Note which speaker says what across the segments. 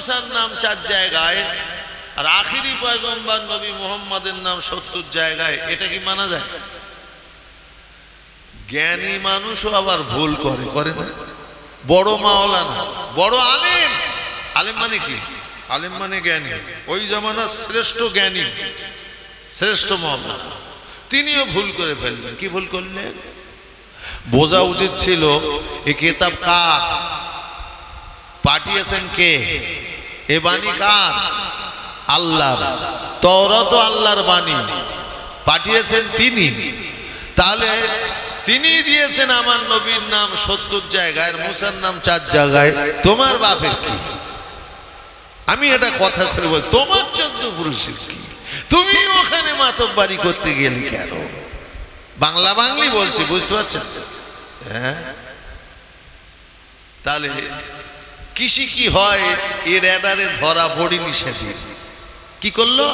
Speaker 1: মুসার নাম 4 জায়গায় আর আখিরি পয়গম্বর নবী মুহাম্মাদের নাম 70 জায়গায়, এটা কি মানা যায়? জ্ঞানী মানুষও আবার ভুল করে না? বড় মাওলানা, বড় আলেম, আলেম মানে কি? আলেম মানে জ্ঞানী, ওই জামানার শ্রেষ্ঠ জ্ঞানী, শ্রেষ্ঠ মাওলানা, তিনিও ভুল করে ফেললেন। কি ভুল করলেন? বোঝা উচিত ছিল এই কিতাব কার, পাঠিয়েছেন কে, এ বাণী কার? আল্লাহর। তাওরাত তো আল্লাহর বাণী, পাঠিয়েছেন তিনি। তাহলে তিনি দিয়েছেন আমার নবীর নাম 70 জায়গায় আর মুসার নাম 4 জায়গায়, তোমার বাপের কি? আমি এটা কথা করে বল, তোমার 14 পুরুষের কি? তুমি ওখানে মাতব্বারি করতে গেলে কেন? বাংলা বাংলি বলছি, বুঝতে পারছেন? হ্যাঁ, তাহলে কৃষি কি হয় এর রেডারে ধরা পড়িনি সেদিন। কি করলো?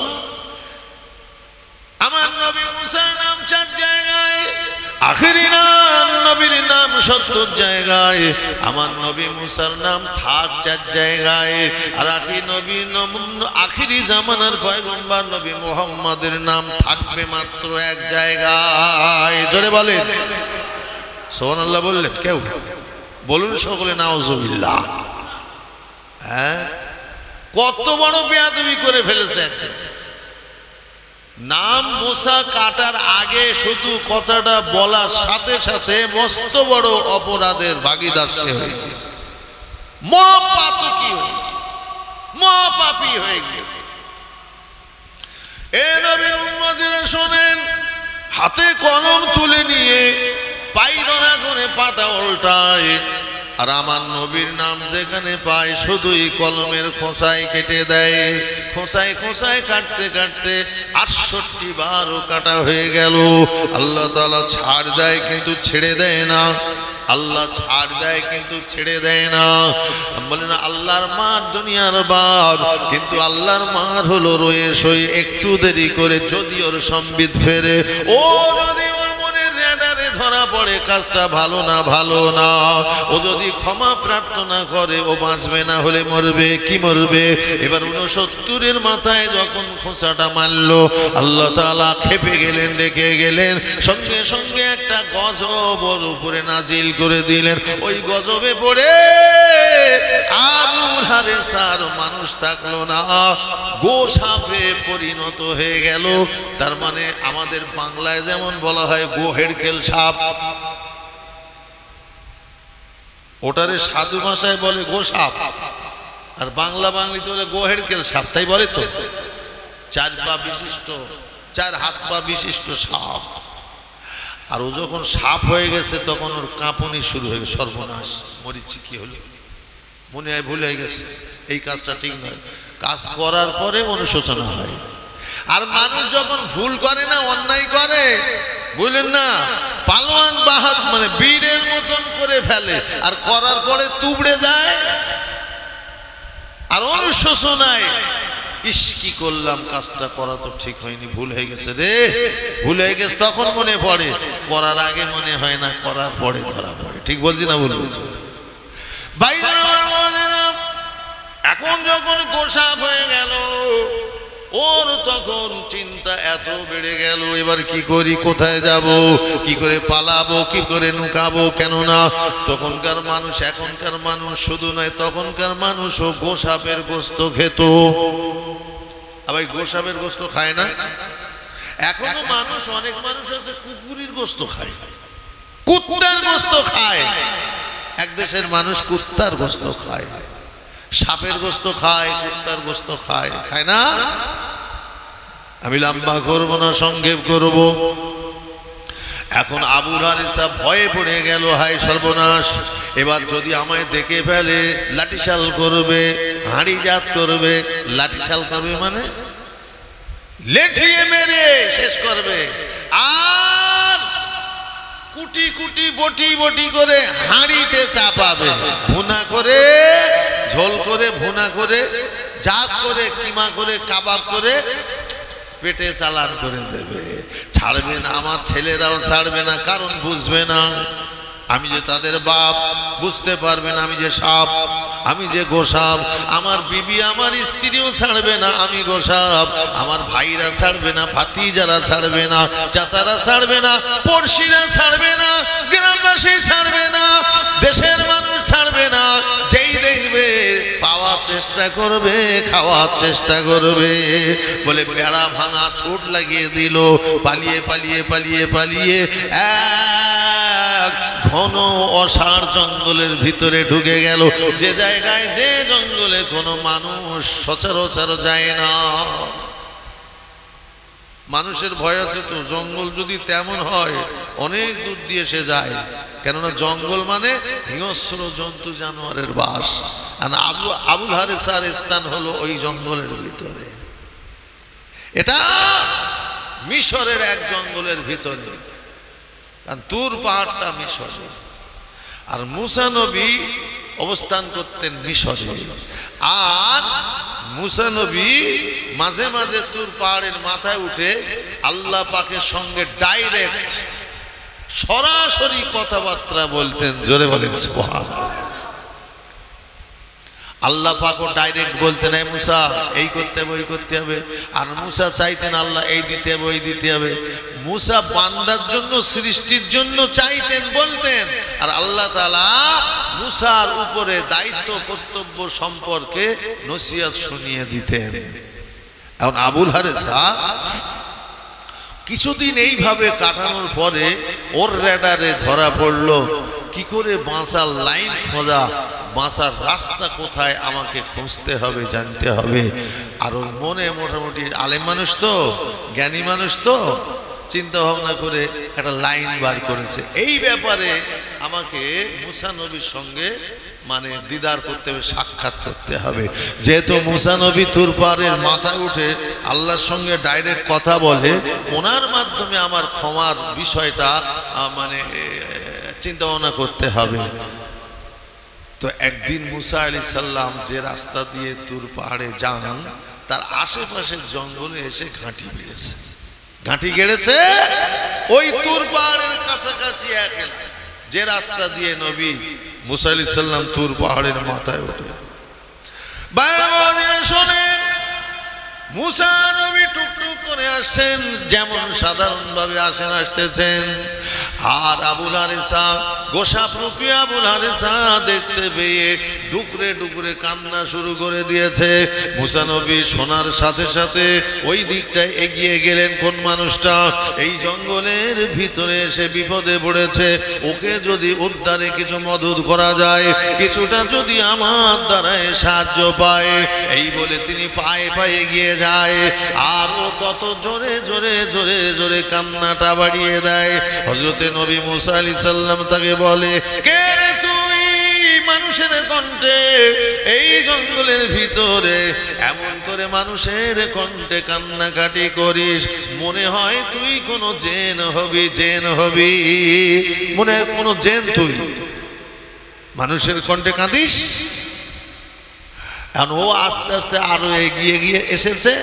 Speaker 1: আমার নবী মুসার নাম 4 জায়গায়, আখিরি নাম নবীর নাম 70 জায়গায়, আমার নবী মুসার নাম থাক 4 জায়গায়, আর আখিরি জামানার পয়গম্বর নবী মুহাম্মাদের নাম থাকবে মাত্র 1 জায়গায়। জোরে বলেন সুবহানাল্লাহ। বললেন কেউ? বলুন সকলে নাউজুবিল্লাহ। হ্যাঁ, কত বড় বেয়াদবি করে ফেলেছে। নাম মুসা কাটার আগে শুধু কথাটা বলার সাথে সাথে মস্ত বড় অপরাধের ভাগীদার সে হয়ে গেছে, মহাপাতকী হয়ে গেছে, মহাপাপী হয়ে গেছে। এ নবীর উম্মতিরা শোনেন, হাতে কলম তুলে নিয়ে পায়খানা করে পাতা উল্টায়, আর আমার নবীর নাম যেখানে পায় শুধুই কলমের খোসায় কেটে দেয়। খোসায় খোসায় কাটতে কাটতে 68 বারও কাটা হয়ে গেল। আল্লাহ তাআলা ছাড় দেয় কিন্তু ছেড়ে দেয় না, আল্লাহ ছাড় দেয় কিন্তু ছেড়ে দেয় না। বলেন আল্লাহর মার দুনিয়ার বাপ, কিন্তু আল্লাহর মার হলো রয়ে সই, একটু দেরি করে যদি ওর সম্বিত ফেরে, ও যদি ওর মনের রেডারে ধরা পড়ে কাজটা ভালো না, ভালো না, ও যদি ক্ষমা প্রার্থনা করে ও বাঁচবে, না হলে মরবে। কি মরবে? এবার 69-এর মাথায় যখন খোঁচাটা মারলো, আল্লাহ তাআলা খেপে গেলেন, রেখে গেলেন, সঙ্গে সঙ্গে একটা গজব ওর উপরে নাজিল করে দিলেন। ওই গজবে পড়ে আবুল হারেসার মানুষ থাকলো না, গোসাপে পরিণত হয়ে গেল। তার মানে আমাদের বাংলায় যেমন বলা হয় গোহেরকেল সাপ, ওটারে সাধু ভাষায় বলে গোসাপ, আর বাংলা বাংলিতে বলে গোহেরকেল সাপ। তাই বলে তো, 4 পা বিশিষ্ট, 4 হাত পা বিশিষ্ট সাপ। আর ও যখন সাপ হয়ে গেছে তখন ওর কাঁপুনি শুরু হয়ে গেছে। সর্বনাশ, মরিচ্ছি, কি হলো, মনে হয় ভুল হয়ে গেছে, এই কাজটা ঠিক নয়। কাজ করার পরে অনুশোচনা হয়। আর মানুষ যখন ভুল করে না, অন্যায় করে, বুঝলেন না, পালোয়ান বাহাদ মানে বীরের মতন করে ফেলে, আর করার পরে তুবড়ে যায় আর অনুশোচনায়, ইস কি করলাম, কাজটা করা তো ঠিক হয়নি, ভুল হয়ে গেছে রে, ভুল হয়ে গেছে। তখন মনে পড়ে, করার আগে মনে হয় না, করার পরে ধরা পড়ে। ঠিক বলছি না ভুল বলছি? ভাইজান আমার বোনেরা, এখন যখন গোসাপ হয়ে গেল, ওর তখন চিন্তা এত বেড়ে গেল, এবার কি করি, কোথায় যাব, কি করে পালাবো, কি করে নুকাবো। কেননা তখনকার মানুষ, এখনকার মানুষ শুধু নয়, তখনকার মানুষও গোসাপের গোস্ত খেত। আবার গোসাপের গোস্ত খায় না এখনো মানুষ, অনেক মানুষ আছে কুকুরের গোস্ত খায়, কুত্তার গোস্ত খায়। এক দেশের মানুষ কুত্তার গোস্ত খায়, সাপের গোস্ত খায়, কুত্তার গোস্ত খায়, খায় না? আমি লম্বা করবো না, সংক্ষেপ করব। এখন আবুল হারিসা ভয়ে পড়ে গেল, হায় সর্বনাশ, এবার যদি আমায় দেখে ফেলে লাঠিশাল করবে, হাঁড়িজাত করবে। লাঠিশাল করবে মানে লেঠিয়ে মেরে শেষ করবে, আর কুটি কুটি বটি বটি করে হাঁড়িতে চাপাবে, ভুনা করে, ঝোল করে, ভুনা করে, জাত করে, কিমা করে, কাবাব করে পেটে চালান করে দেবে। ছাড়বে না, আমার ছেলেরাও ছাড়বে না, কারণ বুঝবে না আমি যে তাদের বাপ, বুঝতে পারবে না আমি যে সাপ। আমি যে গোসাপ, আমার বিবি আমার স্ত্রীও ছাড়বে না, আমি গোসাপ, আমার ভাইরা ছাড়বে না, ভাতিজারা ছাড়বে না, চাচারা ছাড়বে না, পড়শিরা ছাড়বে না, গ্রামবাসী ছাড়বে না, দেশের মানুষ ছাড়বে না। যেই দেখবে পাওয়ার চেষ্টা করবে, খাওয়ার চেষ্টা করবে। বলে বেড়া ভাঙা ছোট লাগিয়ে দিল, পালিয়ে পালিয়ে পালিয়ে পালিয়ে এক ঘন অসার জঙ্গলের ভিতরে ঢুকে গেল, যে জায়গায় যে জঙ্গলে কোনো মানুষ সচরাচর যায় না। মানুষের ভয় আছে তো, জঙ্গল যদি তেমন হয় অনেক দূর দিয়ে সে যায়, কেননা জঙ্গল মানে হিংস্র জন্তু জানোয়ারের বাস। আর আবুল হারেসার স্থান হলো ওই জঙ্গলের ভিতরে। এটা মিশরের এক জঙ্গলের ভিতরে, কারণ তুর পাহাড়টা মিশরে, আর মুসা নবী অবস্থান করতেন মিশরে। আর মুসা নবী মাঝে মাঝে তুর পাহাড়ের মাথায় উঠে আল্লাহ পাকের সঙ্গে ডাইরেক্ট সরাসরি কথাবার্তা বলতেন। জোরে বলেন সুবহানাল্লাহ। আল্লাহ পাকও ডাইরেক্ট বলতেন, এই মুসা এই করতে হবে, ওই করতে হবে। আর মুসা চাইতেন আল্লাহ এই দিতে হবে, ওই দিতে হবে। মুসা বান্দার জন্য, সৃষ্টির জন্য চাইতেন, বলতেন, আর আল্লাহ তাআলা মুসার উপরে দায়িত্ব কর্তব্য সম্পর্কে নসিহত শুনিয়ে দিতেন। এখন আবুল হারেসা কিছুদিন এইভাবে কাটানোর পরে ওর রেডারে ধরা পড়ল কি করে বাঁচার লাইন খোঁজা, বাঁচার রাস্তা কোথায় আমাকে খুঁজতে হবে, জানতে হবে। আর ওর মনে মোটামুটি আলেম মানুষ তো, জ্ঞানী মানুষ তো, চিন্তা ভাবনা করে একটা লাইন বার করেছে, এই ব্যাপারে আমাকে মুসা নবীর সঙ্গে মানে দিদার করতে হবে, সাক্ষাৎ করতে হবে। যেহেতু মুসা নবী তুর পাহাড়ের মাথায় উঠে আল্লাহর সঙ্গে ডাইরেক্ট কথা বলে, ওনার মাধ্যমে আমার ক্ষমার বিষয়টা মানে চিন্তা ভাবনা করতে হবে। তো একদিন মুসা আলাইহিস সালাম যে রাস্তা দিয়ে তুর পাহাড়ে যান, তার আশেপাশের জঙ্গলে এসে ঘাঁটি বেড়েছে। ঘাঁটি গেড়েছে ওই তুর পাহাড়ের কাছাকাছি এক এলাকা, যে রাস্তা দিয়ে নবী মুসা আলাইহিস সালাম তুর পাহাড়ের মাথায় ওঠে। শোনেন, মুসা নবী টুকটুক করে আসছেন, যেমন সাধারণভাবে আসেন, আসতেছেন। আর আবুল হারেসা, গোসাপ রূপী আবুল হারেসা দেখতে পেয়ে ডুকরে ডুকরে কান্না শুরু করে দিয়েছে। মুসা নবী শোনার সাথে সাথে ওই দিকটায় এগিয়ে গেলেন। কোন মানুষটা এই জঙ্গলের ভিতরে এসে বিপদে পড়েছে, ওকে যদি উদ্ধারে কিছু মদত করা যায়, কিছুটা যদি আমার দ্বারায় সাহায্য পায়, এই বলে তিনি পায়ে পায়ে গিয়ে যায়। আর ও তত জোরে জোরে জোরে জোরে কান্নাটা বাড়িয়ে দেয়। হযরতে নবী মুসা আলাইহিস সালাম তাকে বলে, কে রে তুই? মানুষের কণ্ঠে এই জঙ্গলের ভিতরে এমন করে মানুষের কণ্ঠে কান্নাকাটি করিস, মনে হয় তুই কোন জেন হবি, জেন হবি, মনে হয় কোন জেন, তুই মানুষের কণ্ঠে কাঁদিস। এখন ও আস্তে আস্তে আরো এগিয়ে গিয়ে এসেছে,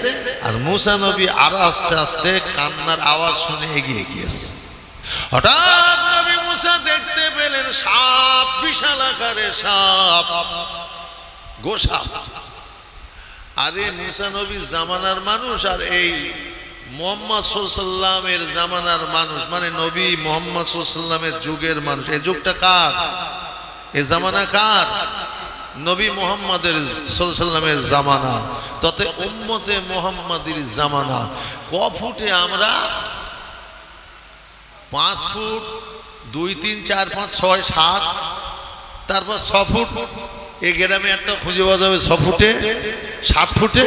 Speaker 1: আর মুসা নবী আরো আস্তে আস্তে কান্নার আওয়াজ শুনে এগিয়ে গিয়েছে। হঠাৎ নবী মুসা দেখতে পেলেন সাপ, বিশাল আকারের সাপ, গোসাপ। আরে মুসা নবীর জামানার মানুষ আর এই মুহাম্মদ সাল্লাল্লাহু আলাইহি ওয়াসাল্লামের জামানার মানুষ, মানে নবী মুহাম্মদ সাল্লাল্লাহু আলাইহি ওয়াসাল্লামের যুগের মানুষ। এই যুগটা কার? এই জামানা কার? নবী মুহাম্মদের সাল্লাল্লাহু আলাইহি ওয়াসাল্লামের জামানা, ততে উম্মতে মুহাম্মাদির জামানা। ক ফুটে আমরা? 5 ফুট, 2, 3, 4, 5, 6, 7, তারপর 6 ফুট। এই গ্রামে একটা খুঁজে পাওয়া যাবে 6 ফুটে, 7 ফুটে।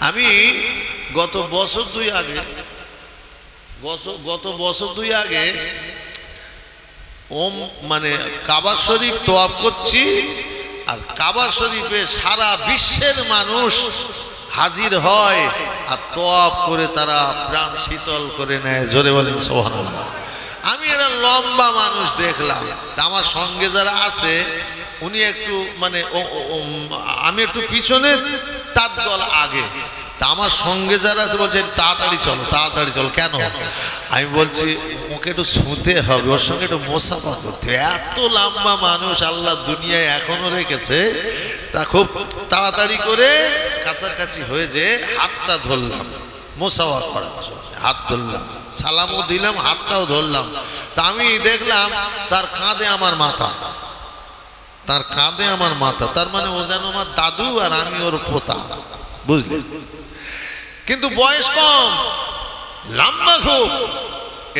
Speaker 1: আমি গত বছর দুই আগে মানে কাবা শরীফ তোয়াফ করছি, আর কাবা শরীফে সারা বিশ্বের মানুষ হাজির হয়, আর তোয়াফ করে তারা প্রাণ শীতল করে নেয়। জোরে বলেন সুবহানাল্লাহ। আমি এরা লম্বা মানুষ দেখলাম, তা আমার সঙ্গে যারা আছে উনি একটু মানে আমি একটু পিছনে, তার দল আগে। তা আমার সঙ্গে যারা আছে বলছে তাড়াতাড়ি চলো, তাড়াতাড়ি চলো। কেন? আমি বলছি ওকে একটু ছুঁতে হবে, ওর সঙ্গে একটু মোসাফা করতে হবে। এত লম্বা মানুষ আল্লাহ দুনিয়ায় এখনো রেখেছে, তা খুব তাড়াতাড়ি করে কাছাকাছি হয়ে যে হাতটা ধরলাম মোসাফা করার জন্য, হাত ধরলাম, সালামও দিলাম, হাতটাও ধরলাম। তা আমি দেখলাম তার কাঁধে আমার মাথা, তার কাঁধে আমার মাথা, তার মানে ও যেন আমার দাদু আর আমি ওর পোতা, বুঝলেন? কিন্তু বয়স কম, লম্বা খুব।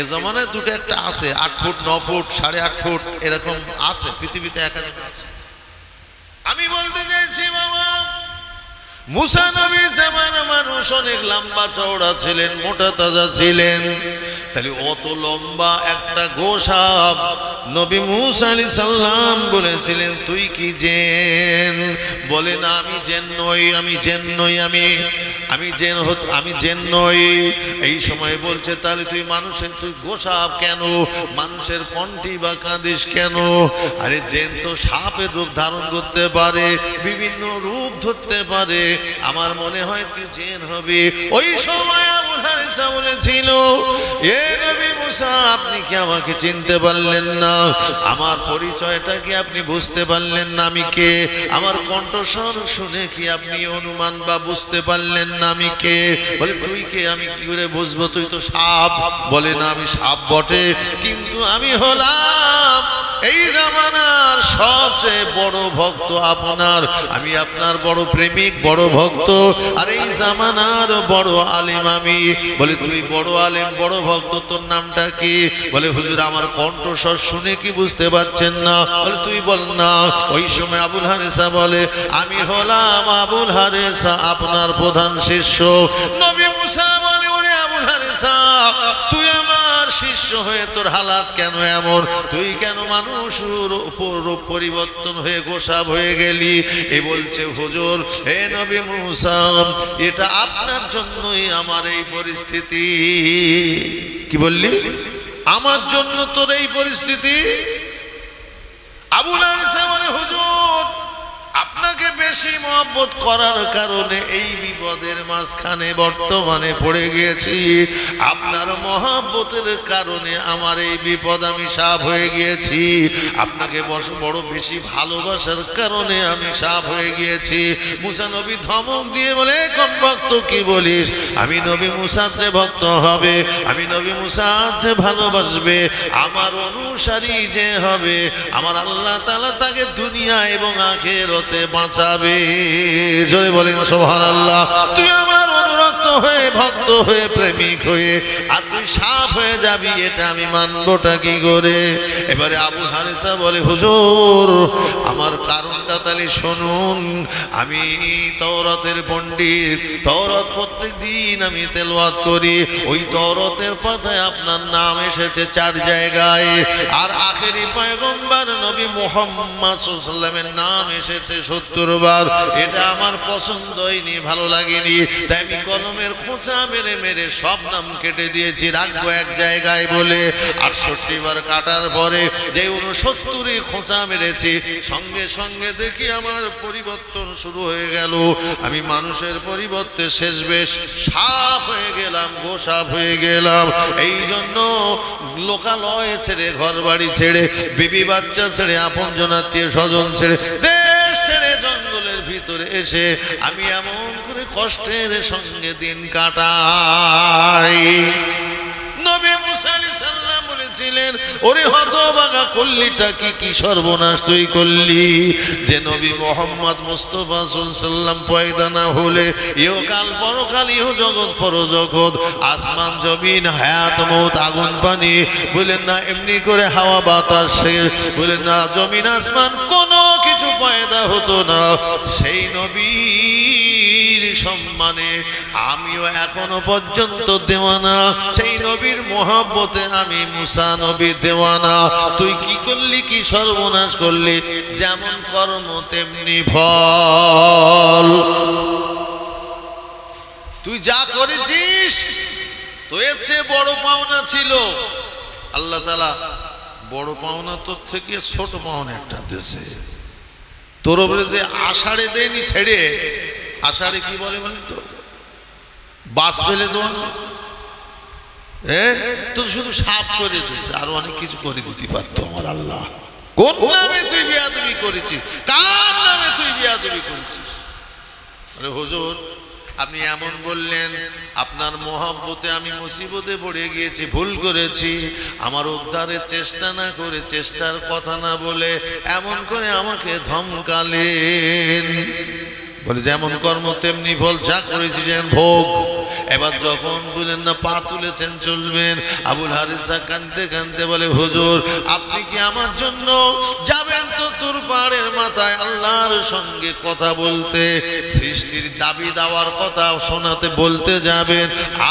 Speaker 1: এ জমানায় দুটো একটা আছে, 8 ফুট 9 ফুট 8.5 ফুট এরকম আছে, পৃথিবীতে একাধিক আছে। আমি বলতে চাইছি বাবা, মুসা নবী জামানার মানুষ অনেক লম্বা চওড়া ছিলেন, মোটা তাজা ছিলেন। তাহলে অত লম্বা একটা গোসাপ নবী মুসা আলাইহিস সালাম বলেছিলেন তুই কি জেন? বলে না আমি জেন নই, আমি জেন নই, আমি জেন নই। এই সময় বলছে তাহলে তুই মানুষের, তুই গোসাপ কেন? মানুষের কণ্ঠী বা কাঁদিস কেন? আরে জেন তো সাপের রূপ ধারণ করতে পারে, বিভিন্ন রূপ ধরতে পারে, আমার মনে হয় তুই জেন হবি। ওই সময় আবু হারিসা বলেছিল এ নবী মুসা আপনি কি আমাকে চিনতে পারলেন না? আমার পরিচয়টা কি আপনি বুঝতে পারলেন না আমি কে? আমার কণ্ঠস্বর শুনে কি আপনি অনুমান বা বুঝতে পারলেন না আমি কে? বলে তুই কে? আমি কি করে বুঝবো? তুই তো সাপ। বলে না আমি সাপ বটে, কিন্তু আমি হলাম এই জামানার সবচেয়ে বড় ভক্ত আপনার, আমি আপনার বড় প্রেমিক, বড় ভক্ত, আর এই জামানার বড় আলেম আমি। বলে তুই বড় আলেম, বড় ভক্ত, তোর নামটা কি? বলে হুজুর আমার কণ্ঠস্বর শুনে কি বুঝতে পারছেন না? বলে তুই বল না। ওই সময় আবুল হারিসা বলে আমি হলাম আবুল হারিসা, আপনার প্রধান শিষ্য। নবী মুসা বলে ওরে আবুল হারিসা তুই আমার শিষ্য হয়ে তোর হালাত কেন এমন? তুই কেন মানুষের উপর পরিবর্তন হয়ে গোসাপ হয়ে গেলি? এ বলছে হুজুর হে নবী মুসা এটা আপনার জন্যই আমার এই পরিস্থিতি। কি বললি? আমার জন্য তোর এই পরিস্থিতি? আবুল হারিসা বলে হুজুর আপনাকে বেশি মহব্বত করার কারণে এই বিপদের মাঝখানে বর্তমানে পড়ে গিয়েছি। আপনার মহব্বতের কারণে আমার এই বিপদ, আমি সাপ হয়ে গিয়েছি। আপনাকে বড় বেশি ভালোবাসার কারণে আমি সাপ হয়ে গিয়েছি। মুসা নবী ধমক দিয়ে বলে কোন ভক্ত কি বলিস? আমি নবী মুসার যে ভক্ত হবে, আমি নবী মুসার যে ভালোবাসবে, আমার অনুসারী যে হবে, আমার আল্লাহ তাআলা তাকে দুনিয়া এবং আখিরাতে বাঁচাবে। জোরে বলেন সুবহানাল্লাহ। তুই আমার অনুরক্ত হয়ে, ভক্ত হয়ে, প্রেমিক হয়ে, আর তুই সাপ হয়ে যাবি, এটা আমি মানবটা কি করে? এবারে আবু হারিসা বলে হুজুর আমার কারণটা তাহলে শুনুন। আমি তাওরাতের পণ্ডিত, তাওরাত প্রত্যেক দিন আমি তেলাওয়াত করি। ওই তাওরাতের পাতায় আপনার নাম এসেছে 4 জায়গায়, আর আখেরি পয়গম্বর নবী মুহাম্মদ সাল্লাল্লাহু আলাইহি ওয়াসাল্লামের নাম এসেছে 70 বার। এটা আমার পছন্দ হয়নি, ভালো লাগেনি, তাই আমি কলমের খোঁচা মেরে মেরে সব নাম কেটে দিয়েছি, রাখবো এক জায়গায় বলে। 68 বার কাটার পরে যে 69 খোঁচা মেরেছি, সঙ্গে সঙ্গে দেখি আমার পরিবর্তন শুরু হয়ে গেল। আমি মানুষের পরিবর্তে শেষ বেশ সাপ হয়ে গেলাম, গোসাপ হয়ে গেলাম। এই জন্য লোকালয় ছেড়ে, ঘর বাড়ি ছেড়ে, বিবি বাচ্চা ছেড়ে, আপনজন আত্মীয় স্বজন ছেড়ে, দেশ ছেড়ে জঙ্গলের ভিতরে এসে আমি এমন করে কষ্টের সঙ্গে দিন কাটাই। নবী মুসা আলাইহিস সালাম বলেছিলেন ওরে হতভাগা করলিটা কি সর্বনাশ তুই করলি? যে নবী মুহাম্মদ মুস্তাফা সাল্লাল্লাহু আলাইহি ওয়াসাল্লাম পয়দা না হলে ইহকাল পরকাল, ইহ জগৎ পরজগৎ, আসমান জমিন, হায়াত মউত, আগুন পানি, বলেন না এমনি করে হাওয়া বাতাস, বলেন না জমিন আসমান কোনো কিছু পয়দা হতো না। সেই নবীর সম্মানে আমিও এখনো পর্যন্ত দেওয়ানা, সেই নবীর মহব্বতে আমি মুসা নবী দেওয়ানা। তুই কি করলি, কি সর্বনাশ করলি? যেমন কর্ম তেমনি ফল। তুই যা করেছিস তোর চেয়ে বড় পাওনা ছিল। আল্লাহ তাআলা বড় পাওনা তোর থেকে ছোট পাওনা একটা দেশে, তোর উপরে যে আষাঢ়ে দেয়নি ছেড়ে, আষাঢ়ে কি বলে বলেন তো, বাস ফেলে দোয়ানো, তো শুধু সাফ করে দিচ্ছে, আর অনেক কিছু করে দিতে পারতো আমার আল্লাহ। কোন নামে তুই বেয়াদবি করেছিস, কার নামে তুই বেয়াদবি করেছিস? আরে হুজুর আপনি এমন বললেন, আপনার মহব্বতে আমি মুসিবতে পড়ে গিয়েছি, ভুল করেছি, আমার উদ্ধারের চেষ্টা না করে, চেষ্টার কথা না বলে এমন করে আমাকে ধমকালেন। বলে যেমন কর্ম তেমনি ফল, যা করেছি যেন ভোগ। এবার যখন বলেন না পা তুলেছেন চলবেন, আবুল হারিসা কাঁদতে কাঁদতে বলে হুজুর আপনি কি আমার জন্য যাবেন তো তুর পাহাড়ের মাথায় আল্লাহর সঙ্গে কথা বলতে, সৃষ্টির দাবি দাওয়ার কথা শোনাতে বলতে যাবেন,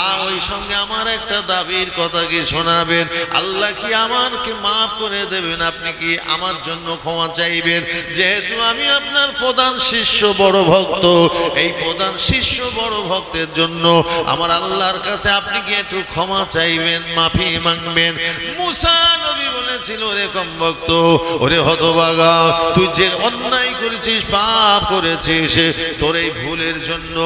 Speaker 1: আর ওই সঙ্গে আমার একটা দাবির কথা কি শোনাবেন? আল্লাহ কি আমাকে মাফ করে দেবেন? আপনি কি আমার জন্য ক্ষমা চাইবেন? যেহেতু আমি আপনার প্রধান শিষ্য বড় ভক্ত, এই প্রধান শিষ্য বড় ভক্তের জন্য আমার আল্লাহর কাছে আপনি কি একটু ক্ষমা চাইবেন, মাফি মাংবেন? মুসা নবী বলেছিল, ওরে কম ভক্ত, ওরে হতভাগা, তুই যে অন্যায় করেছিস, পাপ করেছিস, তোর এই ভুলের জন্য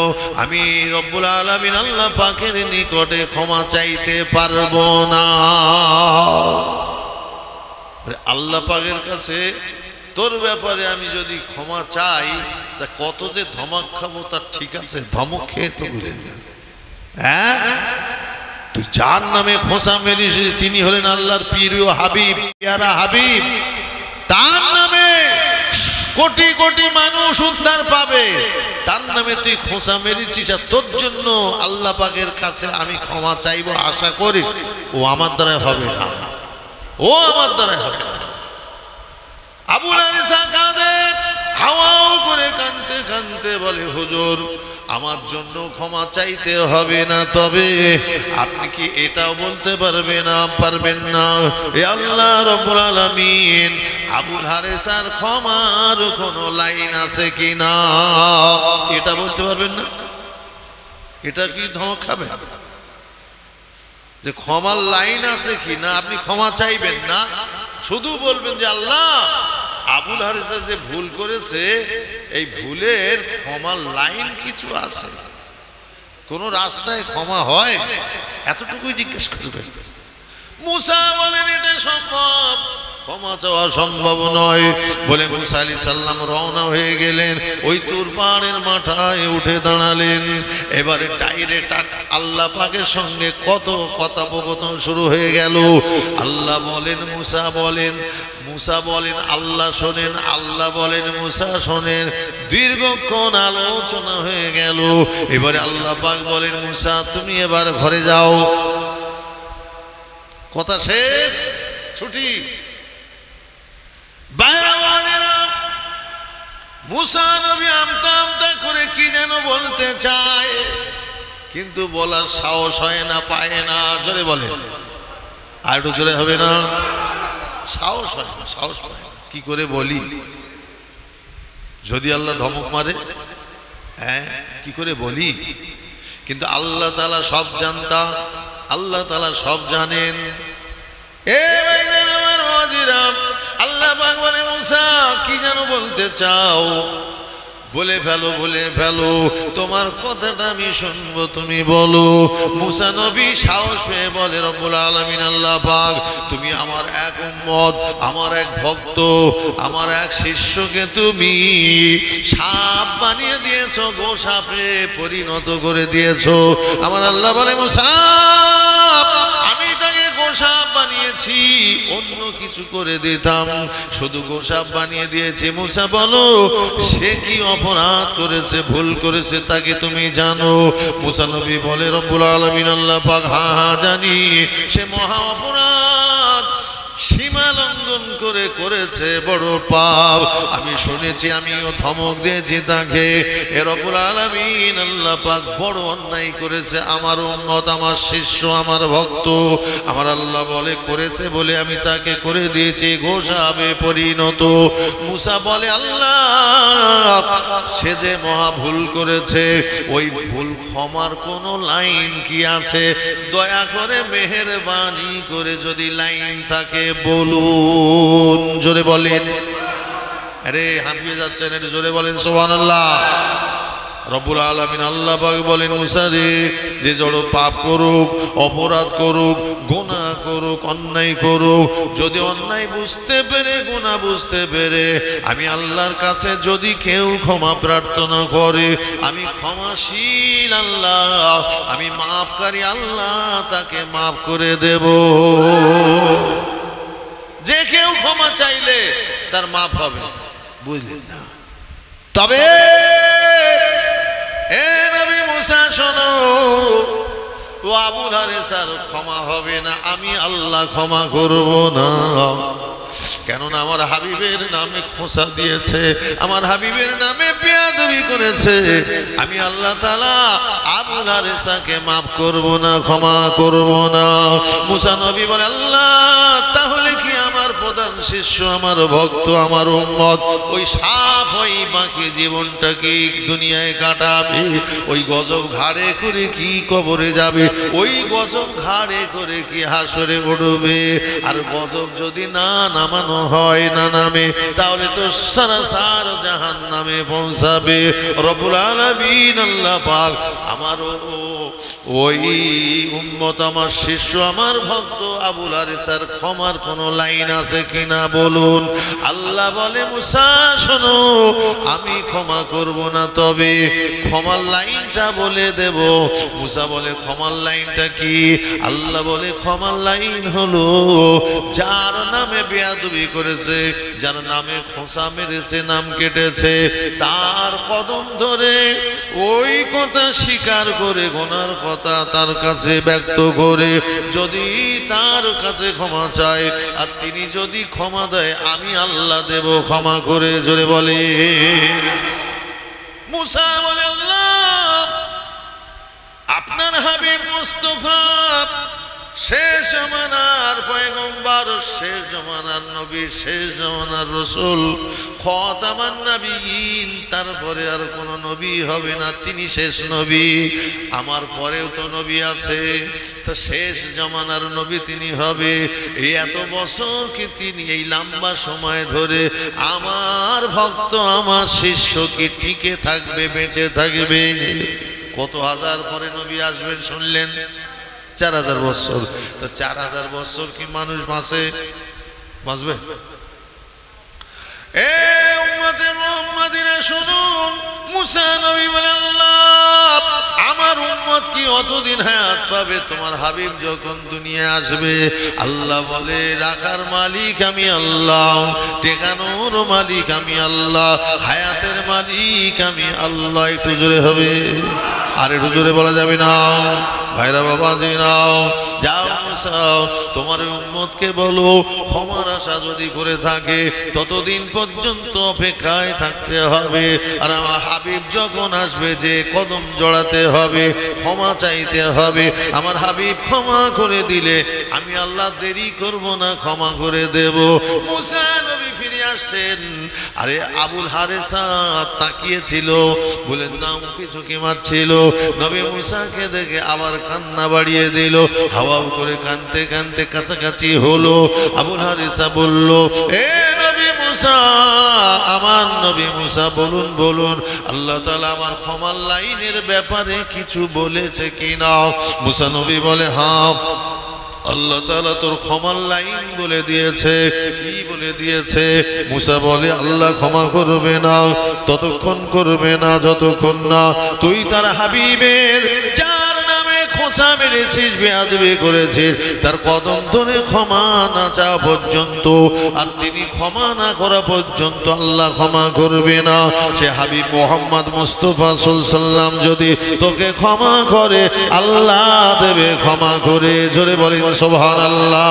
Speaker 1: আমি রব্বুল আলামিন আল্লাহ পাকের নিকটে ক্ষমা চাইতে পারবো না। আল্লাহ পাকের কাছে তোর ব্যাপারে আমি যদি ক্ষমা চাই, তা কত যে ধমক খাবো তার ঠিক আছে? ধমক খেয়ে তো বলেন না, হ্যাঁ তুই যার নামে খোঁচা মেরিস তিনি হলেন আল্লাহর প্রিয় হাবিব, পেয়ারা হাবিব, তার নামে কোটি কোটি মানুষ উদ্ধার পাবে, তার নামে তুই খোঁচা মেরেছিস, আর তোর জন্য আল্লাহ পাকের কাছে আমি ক্ষমা চাইবো আশা করিস? ও আমার দ্বারা হবে না, ও আমার দ্বারা হবে না। আবুল হারিসা কাঁদে, হাওয়াও করে কাঁদতে কাঁদতে বলে হুজুর আমার জন্য ক্ষমা চাইতে হবে না, তবে আপনি কি এটাও বলতে পারবেন না এ আল্লাহ রাব্বুল আলামিন আবুল হারিসার ক্ষমার কোনো লাইন আছে কিনা? এটা বলতে পারবেন না? এটা কি ধমক খাবেন যে ক্ষমার লাইন আছে কিনা? আপনি ক্ষমা চাইবেন না, শুধু বলবেন যে আল্লাহ আবুল হারিসা যে ভুল করেছে, এই ভুলের ক্ষমার লাইন কিছু আছে, কোন রাস্তায় ক্ষমা হয়? এতটুকুই জিজ্ঞেস করবেন। মুসা বলেন এটা সম্ভব, ক্ষমা চাওয়া সম্ভব নয়। বলে মুসা আলাইহিস সালাম রওনা হয়ে গেলেন, ওই তুর পাহাড়ের মাথায় উঠে দাঁড়ালেন। এবারে ডাইরেক্ট আল্লাহ পাকের সঙ্গে কত কথোপকথন শুরু হয়ে গেল। আল্লাহ বলেন মুসা বলেন আল্লাহ শোনেন, আল্লাহ বলেন মুসা শোনেন, দীর্ঘক্ষণ আলোচনা হয়ে গেল। এবারে আল্লাহ পাক বলেন মুসা তুমি এবার ঘরে যাও। কথা শেষ, ছুটি। মুসা নবী আমতা আমতা করে কি যেন বলতে চায়, কিন্তু বলার সাহস হয় না, পায় না। জোরে বলে, আর একটু জোরে হবে না? সাহস হয় না, সাহস পায় না। কি করে বলি? যদি আল্লাহ ধমক মারে, হ্যাঁ কি করে বলি? কিন্তু আল্লাহ তাআলা সব জানতা, আল্লাহ তাআলা সব জানেন। এ ভাইজান আমার হাজিরা, আল্লাহ পাক বলে মুসা কি যেন বলতে চাও? বলে ফেলো, তোমার কথাটা আমি শুনবো, তুমি বলো। মুসা নবী সাহস পেয়ে বলে রব্বুল আলামিন আল্লাহ পাক তুমি আমার এক উম্মত, আমার এক ভক্ত, আমার এক শিষ্যকে তুমি সাপ বানিয়ে দিয়েছো, গোসাপে পরিণত করে দিয়েছো। আমার আল্লাহ বলে মুসা আমি তাকে গোসাপ বানিয়েছি, অন্য কিছু করে দিতাম, শুধু গোসাপ বানিয়ে দিয়েছি। মুসা বলো সে কি অপরাধ করেছে, ভুল করেছে, তাকে তুমি জানো? মুসা নবী বলে রব্বুল আলামিন আল্লাহ পাক হ্যাঁ জানি, সে মহা অপরাধ সীমা লঙ্ঘন করেছে, বড় পাপ আমি শুনেছি, আমিও ধমক দিয়েছি তাকে। এ রব্বুল আলামিন আল্লাহ পাক বড় অন্যায় করেছে, আমার উম্মত, আমার শিষ্য, আমার ভক্ত। আমার আল্লাহ বলে করেছে বলে আমি তাকে করে দিয়েছি গোসাপে পরিণত। মুসা বলে আল্লাহ সে যে মহা ভুল করেছে, ওই ভুল ক্ষমার কোনো লাইন কি আছে? দয়া করে মেহেরবানি করে যদি লাইন থাকে বলুন। জোরে বলেন, আরে হাঁপিয়ে যাচ্ছেন, জোরে বলেন সুবহানাল্লাহ। রব্বুল আলামিন আল্লাহ পাক বলেন মুসা রে, যে জড় পাপ করুক, অপরাধ করুক, গুনাহ করুক, অন্যায় করুক, যদি অন্যায় বুঝতে পেরে, গুনাহ বুঝতে পেরে আমি আল্লাহর কাছে যদি কেউ ক্ষমা প্রার্থনা করে, আমি ক্ষমাশীল আল্লাহ, আমি মাফকারী আল্লাহ, তাকে মাফ করে দেব। যে কেউ ক্ষমা চাইলে তার মাফ হবে, বুঝলেন না? তবে এ নবী মুসা শোনো, ও আবুল হারেসার ক্ষমা হবে না, আমি আল্লাহ ক্ষমা করব না। কেননা আমার হাবিবের নামে খোঁচা দিয়েছে, আমার হাবিবের নামে বেয়াদবি করেছে, আমি আল্লাহ তাআলা আবুল হারেসাকে মাফ করব না, ক্ষমা করব না। মুসা নবী বলে, আল্লাহ তাহলে কি আমার প্রধান শিষ্য, আমার ভক্ত, আমার উম্মত ওই সাপ ওই বাকি জীবনটাকে দুনিয়ায় কাটাবে, ওই গজব ঘাড়ে করে কি কবরে যাবে, ওই গজব ঘাড়ে করে কি হাসরে উঠবে? আর গজব যদি না নামানো হয়, না নামে, তাহলে তো সারাসার জাহান্নামে পৌঁছাবে। রব্বুল আলামিন আল্লাহ পাক আমার ওই উম্মত, আমার শিষ্য, আমার ভক্ত আবুল হারেসার ক্ষমার কোনো লাইন আছে কিনা বলুন? আল্লাহ বলে, মুসা শোনো, আমি ক্ষমা করব না, তবে ক্ষমার লাইনটা বলে দেব। মুসা বলে, ক্ষমার লাইনটা কি? আল্লাহ বলে, ক্ষমার লাইন হলো যার নামে বেয়াদবি করেছে, যার নামে খোঁচা মেরেছে, নাম কেটেছে, তার কদম ধরে ওই কথা স্বীকার করে, গুনার কথা তার কাছে ব্যক্ত করে যদি তার কাছে ক্ষমা চায়, আর তিনি যদি ক্ষমা দেয়, আমি আল্লাহ দেব ক্ষমা করে। জোরে বলে। মুসা বলে, আল্লাহ আপনার হাবিব মুস্তাফা শেষ জামানার পয়গম্বর, শেষ জামানার নবী, শেষ জামানার রাসূল, খাতামান নবীয়িন, তারপরে আর কোনো নবী হবে না, তিনি শেষ নবী। আমার পরেও তো নবী আছে, তো শেষ জামানার নবী তিনি হবে। এই এত বছর কি তিনি, এই লম্বা সময় ধরে আমার ভক্ত, আমার শিষ্য কি টিকে থাকবে, বেঁচে থাকবে? কত হাজার পরে নবী আসবেন শুনলেন? 4000 বছর। তো 4000 বছর কি মানুষ বাঁচবে? এ উম্মতে মুহাম্মাদিরা শুনুন, মুসা নবী বলেন, আল্লাহ আমার উম্মত কি অতদিন হায়াত পাবে তোমার হাবিব যখন দুনিয়া আসবে? আল্লাহ বলে, রাখার মালিক আমি আল্লাহ, টেকানোর মালিক আমি আল্লাহ, হায়াতের মালিক আমি আল্লাহ। একটু জোরে হবে, আর একটু জোরে বলা যাবে না? ভাইরা বাবা জি নাও, যাও মুসা তোমার উম্মতকে বলো, ক্ষমার আশা যদি করে থাকে ততদিন পর্যন্ত অপেক্ষায় থাকতে হবে। আর আমার হাবিব যখন আসবে, যে কদম জড়াতে হবে, ক্ষমা চাইতে হবে। আমার হাবিব ক্ষমা করে দিলে আমি আল্লাহ দেরি করব না, ক্ষমা করে দেব। মুসা নবী ফিরে আসছেন। আরে আবুল হারেসা তাকিয়েছিল, বলেন না উঁকি ঝুঁকি মারছিল। নবী মুসাকে দেখে আবার কান্না বাড়িয়ে দিল, হাওয়া করে কানতে কানতে কাছাকাছি হলো। আবুল হারেসা বলল, এ নবী মুসা, আমার নবী মুসা বলুন বলুন, আল্লাহ তাআলা আমার ক্ষমার লাইনের ব্যাপারে কিছু বলেছে কিনা? মুসা নবী বলে, হ্যাঁ আল্লাহ তাআলা তোর ক্ষমার লাইন বলে দিয়েছে। কি বলে দিয়েছে? মুসা বলে, আল্লাহ ক্ষমা করবে না, ততক্ষণ করবে না যতক্ষণ না তুই তার হাবিবের, যার নামে খোঁচা মেরেছিস, বেয়াদবি করেছিস, তার কদম ধরে ক্ষমা না চাওয়া পর্যন্ত, আর তিনি ক্ষমা না করা পর্যন্ত আল্লাহ ক্ষমা করবে না। সে হাবিব মুহাম্মদ মুস্তাফা সাল্লাল্লাহু আলাইহি ওয়াসাল্লাম যদি তোকে ক্ষমা করে, আল্লাহ দেবে ক্ষমা করে। জোরে বলি সুবহানাল্লাহ।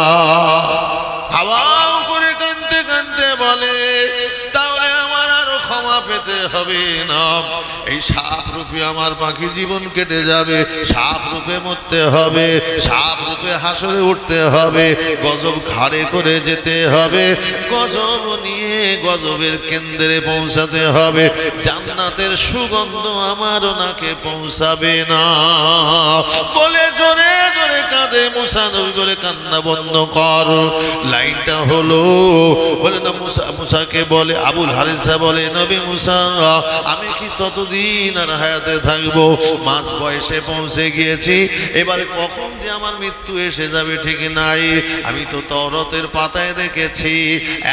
Speaker 1: হাওয়াও করে কাঁদতে কাঁদতে বলে, তাহলে আমার আরো ক্ষমা পেতে হবে না? এই সাপ রূপে আমার বাকি জীবন কেটে যাবে, সাপ রূপে মরতে হবে, সাপ রূপে হাসরে উঠতে হবে, গজব ঘাড়ে করে যেতে হবে, গজব নিয়ে গজবের কেন্দ্রে পৌঁছাতে হবে, জান্নাতের সুগন্ধ আমার নাকে পৌঁছাবে না বলে জোরে জোরে কাঁদে। মুসা নবী বলে, কান্না বন্ধ কর। লাইনটা হলো, বলে না মুসাকে বলে, আবুল হারেসা বলে, নবী মুসা আমি কি ততদিন আর হায়াতে থাকবো? মাঝ বয়সে পৌঁছে গিয়েছি, এবারে কখন যে আমার মৃত্যু এসে যাবে ঠিক নাই। আমি তো তাওরাতের পাতায় দেখেছি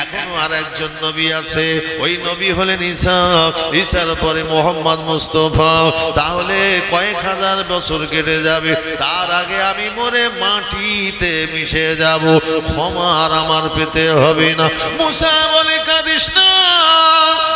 Speaker 1: এখনো আর একজন নবী আছে, ওই নবী হলেন ঈসা। ঈসার পরে মোহাম্মদ মুস্তাফা। তাহলে কয়েক হাজার বছর কেটে যাবে, তার আগে আমি মরে মাটিতে মিশে যাব, ক্ষমা আর আমার পেতে হবে না। মুসা বলে কাঁদিস না,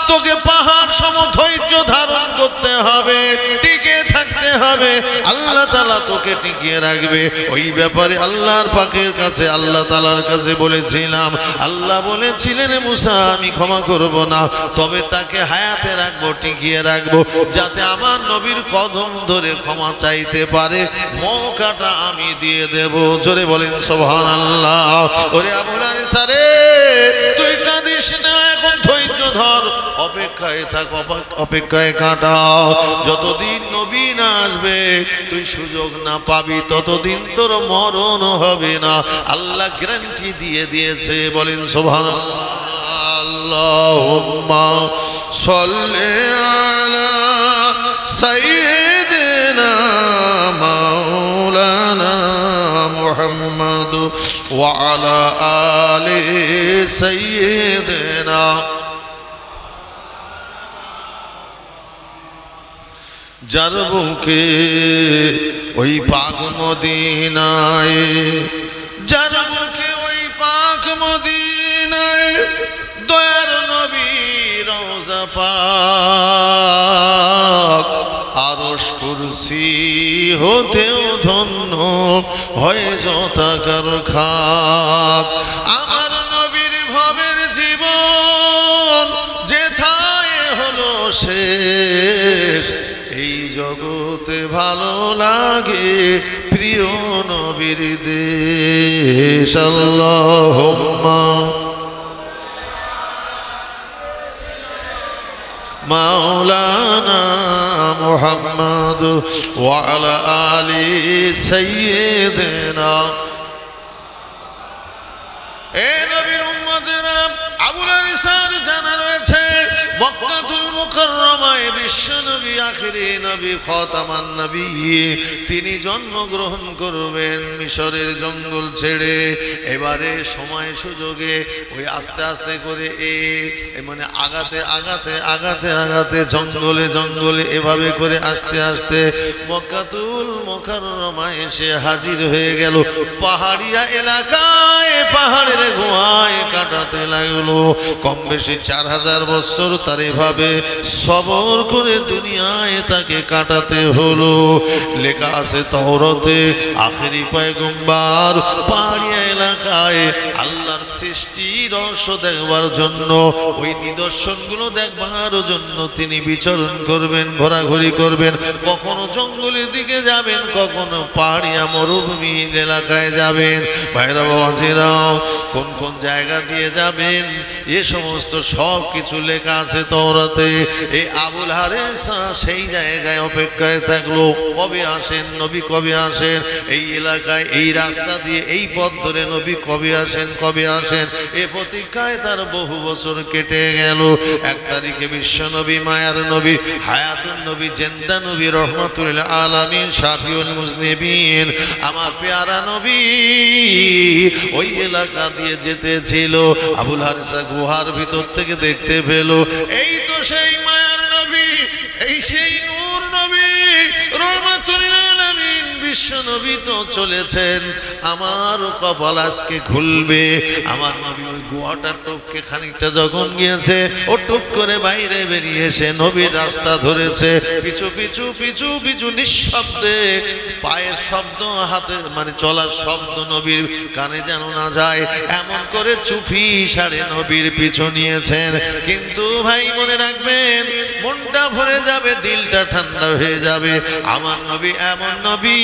Speaker 1: তোকে পাহাড় সম ধৈর্য ধারণ করতে হবে, টিকে থাকতে হবে, আল্লাহ তাআলা তোকে টিকিয়ে রাখবে। ওই ব্যাপারে আল্লাহর পাকের কাছে, আল্লাহ তাআলার কাছে বলেছিলাম, আল্লাহ বলেছিলেন মুসা আমি ক্ষমা করব না, তবে তাকে হায়াতে রাখবো, টিকিয়ে রাখবো, যাতে আমার নবীর কদম ধরে ক্ষমা চাইতে পারে, মৌকাটা আমি দিয়ে দেব। জোরে বলেন সুবহানাল্লাহ। ওরে আবু লারিসা রে, তুই কাঁদিস না, এখন ধৈর্য ধর, অপেক্ষায় থাক, অপেক্ষায় কাটাও। যতদিন নবী না আসবে তুই সুযোগ না পাবি, ততদিন তোর মরণ হবে না, আল্লাহ গ্যারান্টি দিয়ে দিয়েছে। বলেন সুবহানাল্লাহ। আল্লাহুম্মা সাল্লি আলা সাইয়্যিদিনা মাওলানা মুহাম্মদ ওয়া আলা আলি সাইয়্যিদিনা। যার বুকে ওই পাক মদিনায়, যার বুকে ওই পাক মদিনায় দয়ার নবী রওজা পাক, আরশ কুরসি হতেও ধন্য হয় যতাকার খাক। আমার নবীর ভবের জীবন যেথায় হলো শেষ, এই জগতে ভালো লাগে প্রিয় নবীর দেশ। আল্লাহুম্মা মাওলানা মুহাম্মদ ওয়া আলা আলি সাইয়্যিদিনা। এ নবীর উম্মতেরা, আবু লারিসার জানা রয়েছে মক্কাতুল মুকাররমায় বিশ্ব নবী, আখিরি নবী, খাতামান নবী, তিনি জন্মগ্রহণ করবেন মিশরের জঙ্গল ছেড়ে। এবারে সময় সুযোগে ওই আস্তে আস্তে করে মানে আগাতে আগাতে আগাতে আগাতে জঙ্গলে জঙ্গলে এভাবে করে আস্তে আস্তে মক্কাতুল মুকাররমায় এসে হাজির হয়ে গেল। পাহাড়িয়া এলাকায় পাহাড়ের গুহায় কাটাতে লাগলো। কম বেশি 4000 বছর তার এভাবে সবর করে দুনিয়ায় তাকে কাটাতে হলো। লেখা আছে তাওরাতে, আখেরি পয়গম্বর পাহাড়িয়া এলাকায় আল্লাহর সৃষ্টি রহস্য দেখবার জন্য, ওই নিদর্শনগুলো দেখবার জন্য তিনি বিচরণ করবেন, ঘোরাঘুরি করবেন। কখনো জঙ্গলের দিকে যাবেন, কখনো পাহাড়িয়া মরুভূমি এলাকায় যাবেন। ভাইরা বাবাজিরাও, কোন কোন জায়গা দিয়ে যাবেন এ সমস্ত সব কিছু লেখা আছে তাওরাতে। এই আবুল হারিসা সেই জায়গায় অপেক্ষায় থাকলো, কবে আসেন নবী, কবে আসেন এই এলাকায়, এই রাস্তা দিয়ে এই পথ ধরে নবী কবে আসেন, কবে আসেন, এ প্রতীক্ষায় তার বহু বছর কেটে গেল। 1 তারিখে বিশ্ব নবী, মায়ার নবী, হায়াতুন নবী, জিন্দা নবী, রহমাতুল আলামিন, শাফিউল মুজনিবিন, আমার পেয়ারা নবী ওই এলাকা দিয়ে যেতেছিল। আবুল হারিসা গুহার ভিতর থেকে দেখতে পেল, এই তো সেই মায়ার নবী, এই সেই নূর নবী, রহমাতুল আলামিন, বিশ্ব নবী তো চলেছেন। আমার কপাল আজকে খুলবে। আমার নবী ওই গুহাটার টপকে খানিকটা যখন গিয়েছে, ও টুপ করে বাইরে বেরিয়ে এসে নবীর রাস্তা ধরেছে। পিছু পিছু পিছু পিছু নিঃশব্দে পায়ের শব্দ, হাতে মানে চলার শব্দ নবীর কানে যেন না যায়, এমন করে চুপি সারে নবীর পিছু নিয়েছেন। কিন্তু ভাই মনে রাখবেন, মনটা ভরে যাবে, দিলটা ঠান্ডা হয়ে যাবে। আমার নবী এমন নবী,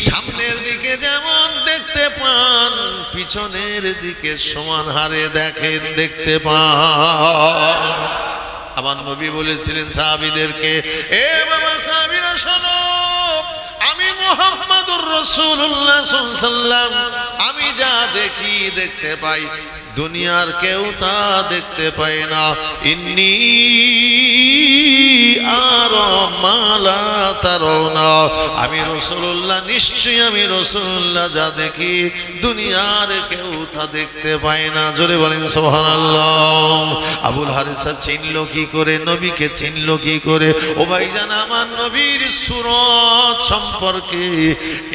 Speaker 1: সামনের দিকে যেমন দেখতে পান, পিছনের দিকে সমান হারে দেখেন, দেখতে পান। আমার নবী বলেছিলেন সাহাবীদেরকে, এ বাবা সাহাবীরা শোনো, আমি মুহাম্মাদুর রাসূলুল্লাহ সাল্লাল্লাহু আলাইহি ওয়াসাল্লাম, আমি যা দেখি, দেখতে পাই, দুনিয়ার কেউ তা দেখতে পায় না। ইন্নী আরা মা লা তারাউনা, আমি রাসূলুল্লাহ, নিশ্চয়ই আমি রাসূলুল্লাহ যা দেখি দুনিয়ার কেউ তা দেখতে পায় না। জোরে বলেন সুবহানাল্লাহ। আবুল হারিসা চিনল কি করে, নবীকে চিনল কি করে? ও ভাইজান, আমার নবীর সুরত সম্পর্কে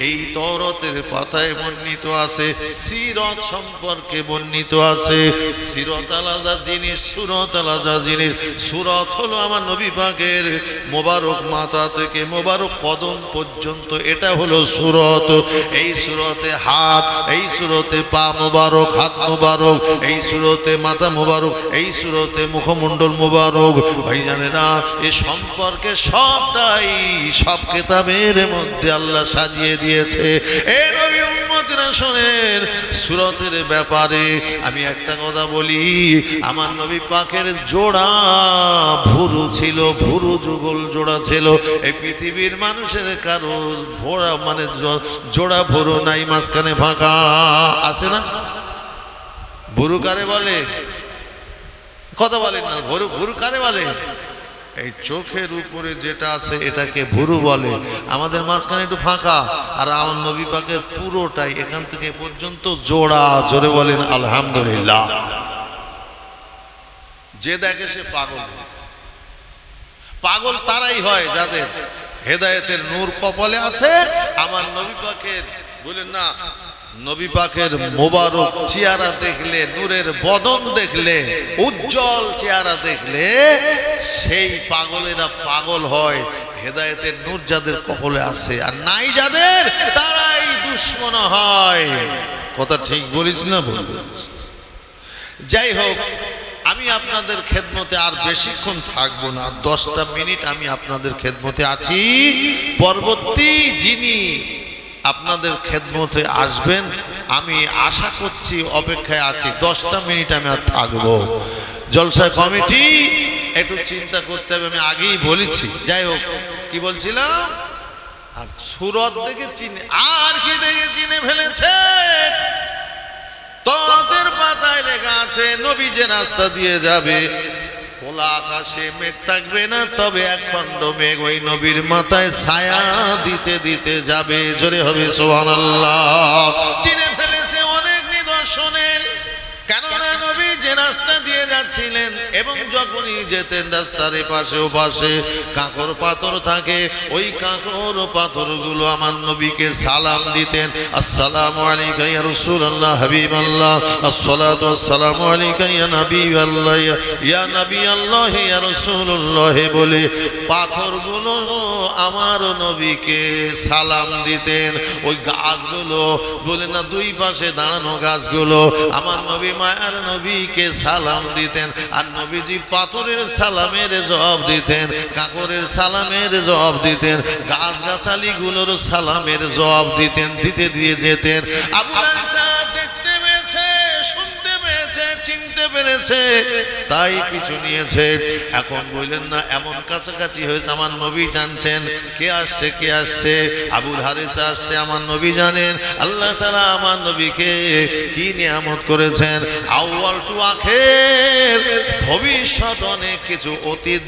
Speaker 1: এই তওরাতের পাতায় বর্ণিত আছে, সিরত সম্পর্কে বর্ণিত আছে। সিরত আলাদা জিনিস, সুরত আলাদা জিনিস। সুরত হলো আমার নবী পাকের মোবারক মাথা থেকে মোবারক কদম পর্যন্ত, এটা হলো সুরত। এই সুরতে হাত, এই সুরতে পা মোবারক, হাত মোবারক, এই সুরতে মাথা মোবারক, এই সুরতে মুখমণ্ডল মোবারক। ভাইজানেরা, এ সম্পর্কে সবটাই সব কিতাবের মধ্যে আল্লাহ সাজিয়ে দিয়েছে। এ নবীর উম্মতেরা শোনেন, সুরতের ব্যাপারে আমি একটা কথা বলি। আমার নবী পাকের জোড়া ভুরু ছিল, ভুরু যুগল জোড়া ছিল। এই পৃথিবীর মানুষের কারো ভোড়া মানে জোড়া ভুরু নাই, মাঝখানে ফাঁকা আছে না? ভুরু কারে বলে? কথা বলেন না। ভুরু, ভুরু কারে বলে? এই চোখের উপরে যেটা আছে এটাকে ভুরু বলে। আমাদের মাঝখানে একটু ফাঁকা, আর আমার নবী পাকের পুরোটাই এখান থেকে পর্যন্ত জোড়া। জোরে বলেন আলহামদুলিল্লাহ। যে দেখে সে পাগল। পাগল তারাই হয় যাদের হেদায়েতের নূর কপালে আছে। আমার নবী পাকের, বলেন না, নবী পাকের মোবারক চেহারা দেখলে, নূরের বদন দেখলে, উজ্জ্বল চেহারা দেখলে সেই পাগলেরা পাগল হয়। হেদায়েতের নূর যাদের কপালে আছে, আর নাই যাদের, তারাই দুশমন হয়। কথা ঠিক বলিস না? বলিস। যাই হোক, আমি আপনাদের খেদমতে আর বেশিক্ষণ থাকবো না। 10টা মিনিট আমি আপনাদের খেদমতে আছি। পরবর্তী যিনি আপনাদের খেদমতে আসবেন আমি আশা করছি, অপেক্ষায় আছি। 10টা মিনিট আমি আর থাকবো। জলসা কমিটি একটু চিন্তা করতে হবে, আমি আগেই বলেছি। যাই হোক, কি বলছিলাম? আর সুরত দেখে চিনে, আর কি দেখে চিনে ফেলেছে? তওরাতের পাতায় লেখা আছে নবী যে রাস্তা দিয়ে যাবে, খোলা আকাশে মেঘ থাকবে না, তবে এক খণ্ড মেঘ ওই নবীর মাথায় ছায়া দিতে দিতে যাবে। জোরে হবে সুবহানাল্লাহ। চিনে ফেলেছে অনেক নিদর্শনে। কেননা নবী যে রাস্তা দিয়ে যাচ্ছিলেন এবং যখনই যেতেন রাস্তার এপাশে ওপাশে কাঁকর পাথর থাকে, ওই কাঁকর পাথরগুলো আমার নবীকে সালাম দিতেন। আসসালামু আলাইকা ইয়া রাসূলুল্লাহ হাবিবাল্লাহ, আসসালাতু ওয়াসসালামু আলাইকা ইয়া নবিয়াল্লাহ, ইয়া নবিয়াল্লাহ, ইয়া রাসূলুল্লাহ বলে পাথরগুলো আমার নবীকে সালাম দিতেন। ওই গাছগুলো, বলে না, দুই পাশে দাঁড়ানো গাছগুলো আমার নবী মায়ার নবীকে সালাম দিতেন। আর নবীজি পাথরের সালামের জবাব দিতেন, কাকরের সালামের জবাব দিতেন, গাছগাছালিগুলোর সালামের জবাব দিতেন, দিতে দিয়ে যেতেন। আবু হারিসা দেখতে পেয়েছে, শুনতে পেয়েছে, চিনতে পেরেছে, তাই পিছু নিয়েছে। এখন বললেন না, এমন কাছাকাছি হয়েছে, আমার নবী জানছেন কে আসছে, কে আসছে। আবুল হারিসা আসছে, আমার নবী জানেন আল্লাহ তাআলা আমার নবীকে কি নিয়ামত করেছেন। আউয়াল টু আখির, ভবিষ্যৎ অনেক কিছু, অতীত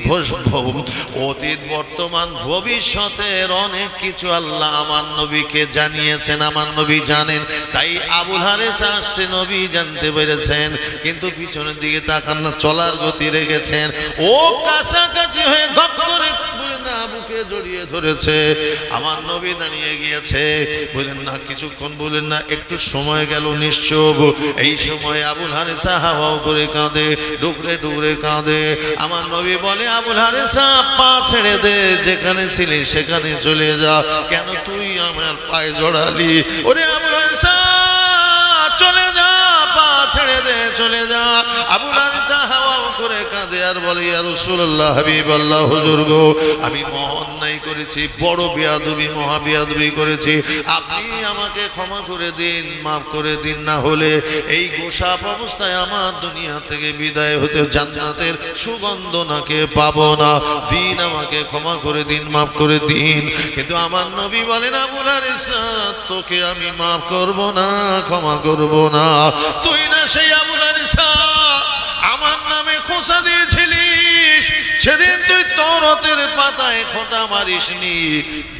Speaker 1: অতীত বর্তমান ভবিষ্যতের অনেক কিছু আল্লাহ আমার নবীকে জানিয়েছেন, আমার নবী জানেন। তাই আবুল হারিসা আসছে, নবী জানতে পেরেছেন, কিন্তু পিছনের দিকে তাকান না, চলার গতি রেখেছেন। ও কাছাকাছি হয়ে গপ করে বুকে জড়িয়ে ধরেছে, আমার নবী দাঁড়িয়ে গিয়েছে। বলেন না, কিছুক্ষণ বলেন না, একটু সময় গেল নিশ্চুপ। এই সময় আবুল হারিসা হাওয়া করে কাঁদে, ডুকরে ডুকরে কাঁদে। আমার নবী বলে, আবুল হারিসা পা ছেড়ে দে, যেখানে ছিলি সেখানে চলে যা, কেন তুই আমার পায়ে জড়ালি? ওরে আবুল হারিসা চলে যা, পা ছেড়ে দে, চলে যা। আবুল হারিসা হাওয়া করে কাঁদে আর বলে, ইয়া রাসূলুল্লাহ হাবিবাল্লাহ, হুজুর গো, আমি অন্যায় করেছি, বড় বেয়াদবি, মহা বেয়াদবি করেছি, আপনি আমাকে ক্ষমা করে দিন, মাফ করে দিন, না হলে এই গোসাপ অবস্থায় আমার দুনিয়া থেকে বিদায় হতে জান্নাতের সুগন্ধ নাকে পাবো না, দিন আমাকে ক্ষমা করে দিন, মাফ করে দিন। কিন্তু আমার নবী বলেন, আবুল হারিসা তোকে আমি মাফ করব না, ক্ষমা করব না। তুই না সেই আবুল হারিসা তরতের পাতায় খোঁচা মারিসনি,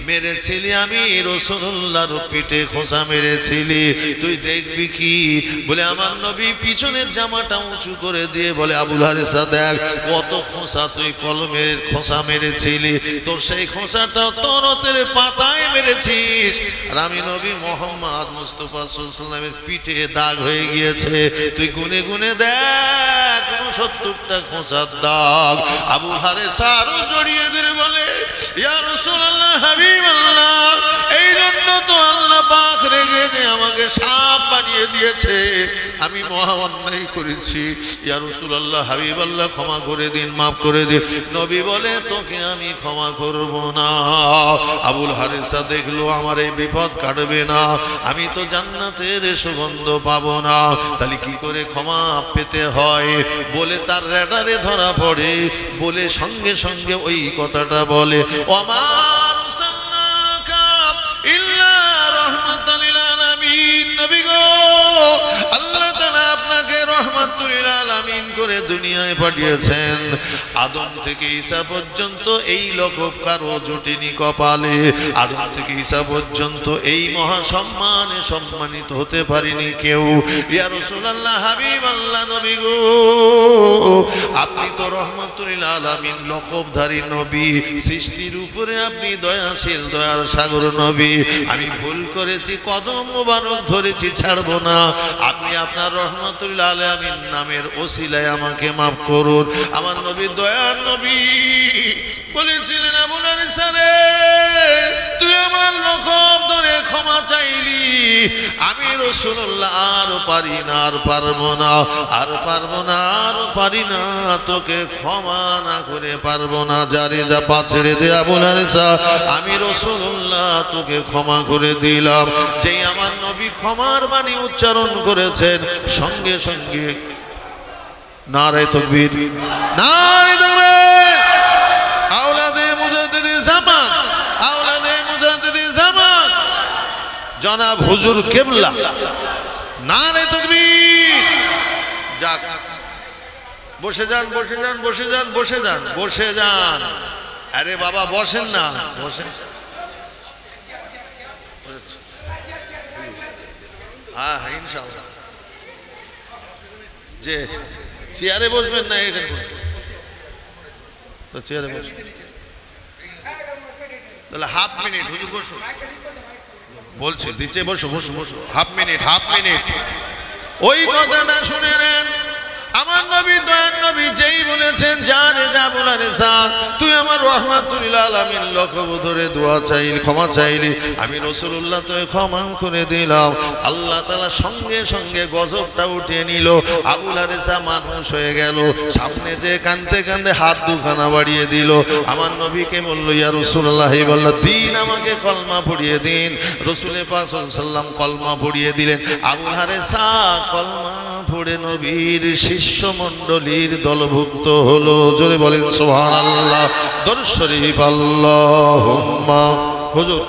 Speaker 1: মেরেছিলি আমি রাসূলুল্লাহর পিঠে খোঁচা মেরেছিলি, তুই দেখবি কি? বলে আমার নবী পিছনের জামাটা উঁচু করে দিয়ে বলে আবুল হারিসা দেখ কত খোঁচা তুই কলমের খোঁচা মেরেছিলি, তোর সেই খোঁচাটা তরতের পাতায় মেরেছিস, আর আমি নবী মুহাম্মদ মুস্তাফা সাল্লাল্লাহু আলাইহি ওয়াসাল্লামের পিঠে দাগ হয়ে গিয়েছে, তুই গুনে গুনে দেখ 69টা খোঁচার দাগ। আবুল হারিসা আরো জড়িয়ে ধরে বলে ইয়া রাসূলুল্লাহ হাবিবাল্লাহ, এই জন্য তো আল্লাহ পাক রেগে যে আমাকে সাপ বানিয়ে দিয়েছে, আমি মহা অন্যায় করেছি, ইয়া রাসূলুল্লাহ হাবিবাল্লাহ ক্ষমা করে দিন, মাফ করে দিন। নবী বলে তোকে আমি ক্ষমা করব না। আবুল হারিসা দেখলো আমার এই বিপদ কাটবে না, আমি তো জান্নাতের সুগন্ধ পাবো না, তাহলে কি করে ক্ষমা পেতে হয়? বলে তার রেডারে ধরা পড়ে, বলে সঙ্গে সঙ্গে ওই কথাটা বলে ওমা আরসালনাকা ইল্লা রাহমাতাল লিল আলামিন। নবী গো, আল্লাহ তাআলা আপনাকে রাহমাতুল লিল আলামিন করে দুনিয়ায় পাঠিয়েছেন। আদম থেকে ঈসা পর্যন্ত এই লকব কারো জুটেনি কপালে, আদম থেকে ঈসা পর্যন্ত এই মহা সম্মানে সম্মানিত হতে পারেনি কেউ। ইয়া রাসূলুল্লাহ হাবিবাল্লাহ, নবী গো আপনি তো রাহমাতুল লিল আলামিন লকবধারী নবী, সৃষ্টির উপরে আপনি দয়াশীল দয়ার সাগর নবী, আমি ভুল করেছি, কদম মোবারক ধরেছি, ছাড়বো না, আপনি আপনার রাহমাতুল লিল আলামিন নামের ওসিলায় আমাকে মাফ করুন। আমার নবী দয়ার নবী বলেছিলেন আবুল হারিসা রে, তুই আমার লকব ধরে ক্ষমা চাইলি, আমি রাসূলুল্লাহ আর পারি না, আর পারবো না, আর পারবো না, আর পারি না, তোকে ক্ষমা না করে পারবো না, যারে যা পা ছেড়ে দে আবুল হারিসা, আমি রাসূলুল্লাহ তোকে ক্ষমা করে দিলাম। যেই আমার নবী ক্ষমার বাণী উচ্চারণ করেছেন, সঙ্গে সঙ্গে নারে তাকবীর, নারে তাকবীর, আওলাদে মুজাদ্দিদে জামান, আওলাদে মুজাদ্দিদে জামান জনাব হুজুর কিবলা, নারে তাকবীর। যাক, বসে যান, বসে যান, বসে যান, বসে যান, বসে যান। আরে বাবা বসেন না, বসেন। হ্যাঁ হ্যাঁ ইনশাআল্লাহ। যে চেয়ারে বসবেন না, এখানে তো চেয়ারে বসুন, তাহলে হাফ মিনিট হুজুর বসো, বলছি নিচে বসো, বসো বসো, হাফ মিনিট, হাফ মিনিট। ওই কথাটা শুনে নেন, আমার নবী দয়ার নবী যেই বলেছেন জানে যা বলার সার, তুই আমার রাহমাতুল লিল আলামিন লকব ধরে দোয়া চাইলি, ক্ষমা চাইলি, আমি রাসূলুল্লাহ তোকে ক্ষমা করে দিলাম। আল্লাহ তাআলা সঙ্গে সঙ্গে গজবটা উঠিয়ে নিল, আবুল হারিসা মানুষ হয়ে গেল, সামনে যে কাঁদতে কাঁদতে হাত দুখানা বাড়িয়ে দিল, আমার নবীকে বলল ইয়া রাসূলুল্লাহ বলল দিন আমাকে কলমা পড়িয়ে দিন। রাসূল পাক সাল্লাল্লাহু আলাইহি ওয়াসাল্লাম কলমা পড়িয়ে দিলেন। আবুল হারিসা কলমা পড়ে নবীর শিষ্য মণ্ডলীর দলভুক্ত হলো। জোরে বলেন সুবহানাল্লাহ, দরুদ শরীফ আল্লাহুম্মা। হুজুর